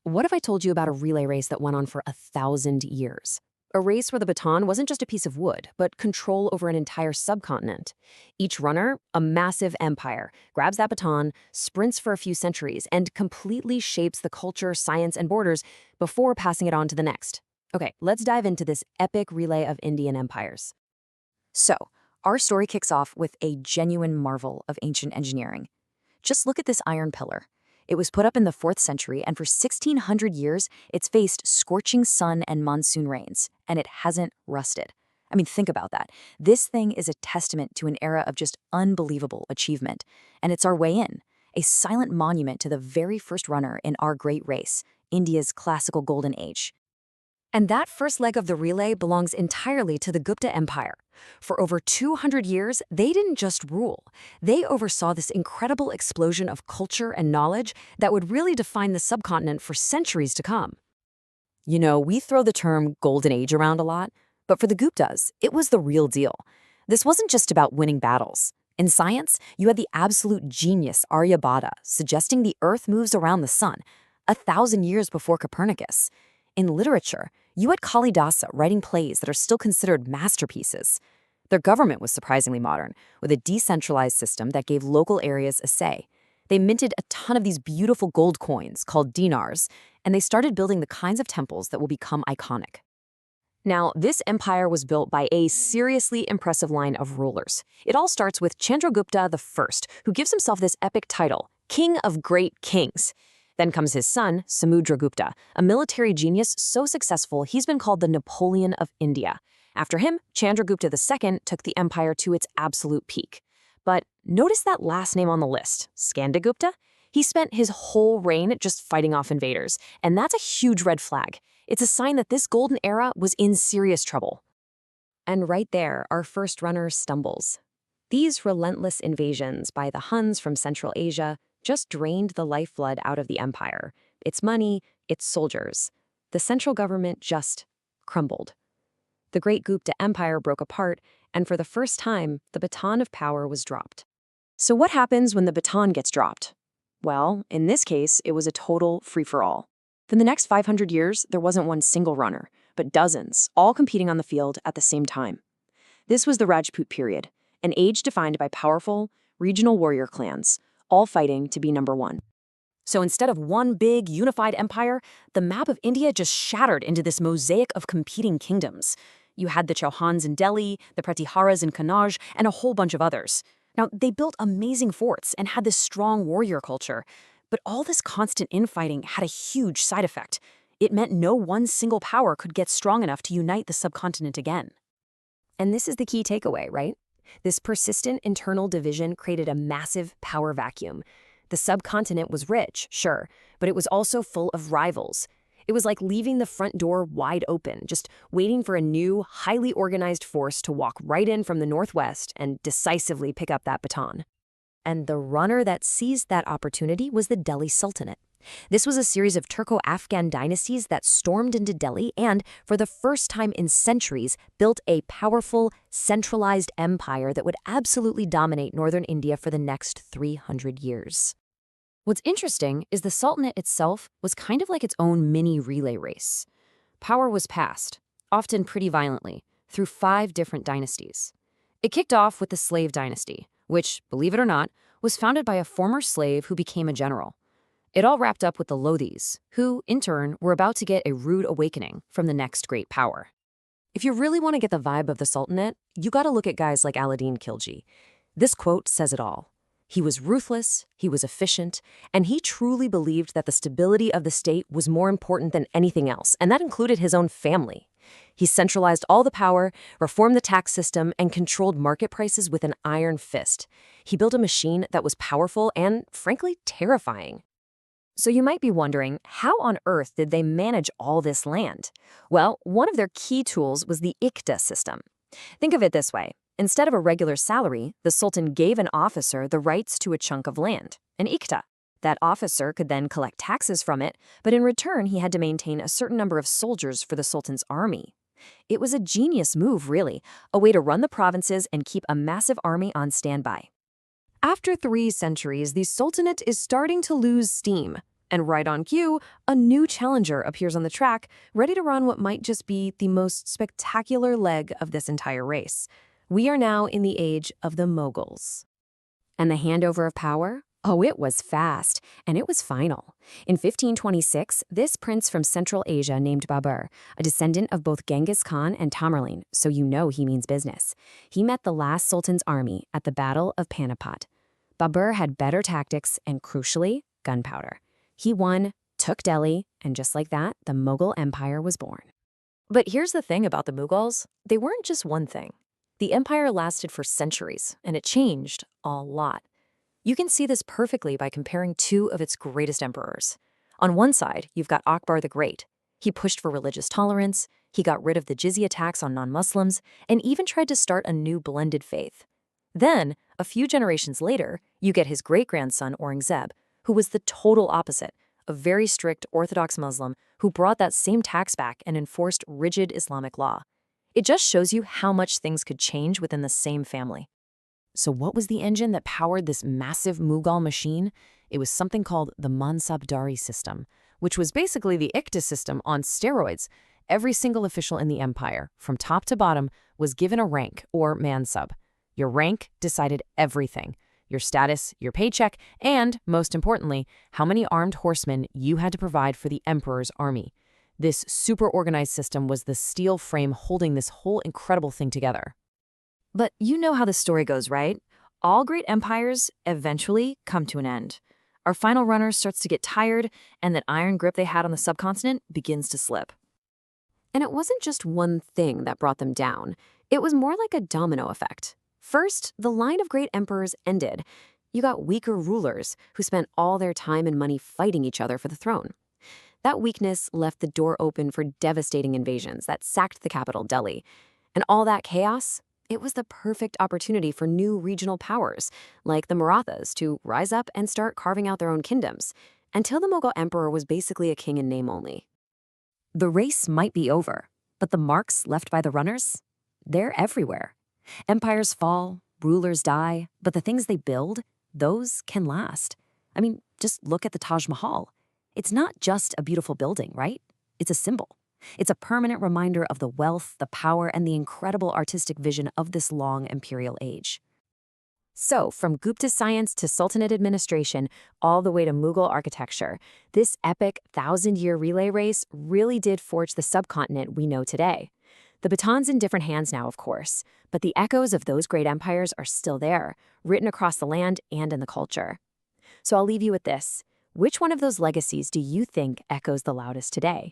What if I told you about a relay race that went on for 1,000 years? A race where the baton wasn't just a piece of wood, but control over an entire subcontinent. Each runner, a massive empire, grabs that baton, sprints for a few centuries, and completely shapes the culture, science, and borders before passing it on to the next. Okay, let's dive into this epic relay of Indian empires. So, our story kicks off with a genuine marvel of ancient engineering. Just look at this iron pillar. It was put up in the 4th century, and for 1,600 years, it's faced scorching sun and monsoon rains, and it hasn't rusted. I mean, think about that. This thing is a testament to an era of just unbelievable achievement, and it's our way in, a silent monument to the very first runner in our great race, India's classical golden age. And that first leg of the relay belongs entirely to the Gupta Empire. For over 200 years, they didn't just rule. They oversaw this incredible explosion of culture and knowledge that would really define the subcontinent for centuries to come. You know, we throw the term golden age around a lot, but for the Guptas, it was the real deal. This wasn't just about winning battles. In science, you had the absolute genius Aryabhata suggesting the Earth moves around the sun, 1,000 years before Copernicus. In literature, you had Kalidasa writing plays that are still considered masterpieces. Their government was surprisingly modern, with a decentralized system that gave local areas a say. They minted a ton of these beautiful gold coins called dinars, and they started building the kinds of temples that will become iconic. Now, this empire was built by a seriously impressive line of rulers. It all starts with Chandragupta I, who gives himself this epic title, King of Great Kings. Then comes his son, Samudragupta, a military genius so successful he's been called the Napoleon of India. After him, Chandragupta II took the empire to its absolute peak. But notice that last name on the list, Skandagupta? He spent his whole reign just fighting off invaders, and that's a huge red flag. It's a sign that this golden era was in serious trouble. And right there, our first runner stumbles. These relentless invasions by the Huns from Central Asia just drained the lifeblood out of the empire, its money, its soldiers. The central government just crumbled. The great Gupta Empire broke apart, and for the first time, the baton of power was dropped. So what happens when the baton gets dropped? Well, in this case, it was a total free-for-all. For the next 500 years, there wasn't one single runner, but dozens, all competing on the field at the same time. This was the Rajput period, an age defined by powerful, regional warrior clans, all fighting to be number one. So instead of one big, unified empire, the map of India just shattered into this mosaic of competing kingdoms. You had the Chauhans in Delhi, the Pratiharas in Kannauj, and a whole bunch of others. Now, they built amazing forts and had this strong warrior culture, but all this constant infighting had a huge side effect. It meant no one single power could get strong enough to unite the subcontinent again. And this is the key takeaway, right? This persistent internal division created a massive power vacuum. The subcontinent was rich, sure, but it was also full of rivals. It was like leaving the front door wide open, just waiting for a new, highly organized force to walk right in from the northwest and decisively pick up that baton. And the runner that seized that opportunity was the Delhi Sultanate. This was a series of Turco-Afghan dynasties that stormed into Delhi and, for the first time in centuries, built a powerful, centralized empire that would absolutely dominate northern India for the next 300 years. What's interesting is the Sultanate itself was kind of like its own mini relay race. Power was passed, often pretty violently, through 5 different dynasties. It kicked off with the slave dynasty, which, believe it or not, was founded by a former slave who became a general. It all wrapped up with the Lodhis, who, in turn, were about to get a rude awakening from the next great power. If you really want to get the vibe of the Sultanate, you gotta look at guys like Alauddin Khilji. This quote says it all. He was ruthless, he was efficient, and he truly believed that the stability of the state was more important than anything else, and that included his own family. He centralized all the power, reformed the tax system, and controlled market prices with an iron fist. He built a machine that was powerful and, frankly, terrifying. So you might be wondering, how on earth did they manage all this land? Well, one of their key tools was the ikta system. Think of it this way. Instead of a regular salary, the Sultan gave an officer the rights to a chunk of land, an ikta. That officer could then collect taxes from it, but in return he had to maintain a certain number of soldiers for the Sultan's army. It was a genius move, really, a way to run the provinces and keep a massive army on standby. After 3 centuries, the Sultanate is starting to lose steam. And right on cue, a new challenger appears on the track, ready to run what might just be the most spectacular leg of this entire race. We are now in the age of the Mughals. And the handover of power? Oh, it was fast, and it was final. In 1526, this prince from Central Asia named Babur, a descendant of both Genghis Khan and Tamerlane, so you know he means business, he met the last sultan's army at the Battle of Panipat. Babur had better tactics and, crucially, gunpowder. He won, took Delhi, and just like that, the Mughal Empire was born. But here's the thing about the Mughals. They weren't just one thing. The empire lasted for centuries, and it changed a lot. You can see this perfectly by comparing two of its greatest emperors. On one side, you've got Akbar the Great. He pushed for religious tolerance, he got rid of the jizya tax on non-Muslims, and even tried to start a new blended faith. Then, a few generations later, you get his great-grandson Aurangzeb, who was the total opposite, a very strict Orthodox Muslim who brought that same tax back and enforced rigid Islamic law. It just shows you how much things could change within the same family. So what was the engine that powered this massive Mughal machine? It was something called the Mansabdari system, which was basically the Iqta system on steroids. Every single official in the empire, from top to bottom, was given a rank, or mansab. Your rank decided everything: your status, your paycheck, and, most importantly, how many armed horsemen you had to provide for the emperor's army. This super organized system was the steel frame holding this whole incredible thing together. But you know how the story goes, right? All great empires eventually come to an end. Our final runner starts to get tired, and that iron grip they had on the subcontinent begins to slip. And it wasn't just one thing that brought them down. It was more like a domino effect. First, the line of great emperors ended. You got weaker rulers who spent all their time and money fighting each other for the throne. That weakness left the door open for devastating invasions that sacked the capital, Delhi. And all that chaos, it was the perfect opportunity for new regional powers, like the Marathas, to rise up and start carving out their own kingdoms, until the Mughal emperor was basically a king in name only. The race might be over, but the marks left by the runners, they're everywhere. Empires fall, rulers die, but the things they build, those can last. I mean, just look at the Taj Mahal. It's not just a beautiful building, right? It's a symbol. It's a permanent reminder of the wealth, the power, and the incredible artistic vision of this long imperial age. So, from Gupta science to Sultanate administration, all the way to Mughal architecture, this epic 1,000-year relay race really did forge the subcontinent we know today. The baton's in different hands now, of course, but the echoes of those great empires are still there, written across the land and in the culture. So I'll leave you with this. Which one of those legacies do you think echoes the loudest today?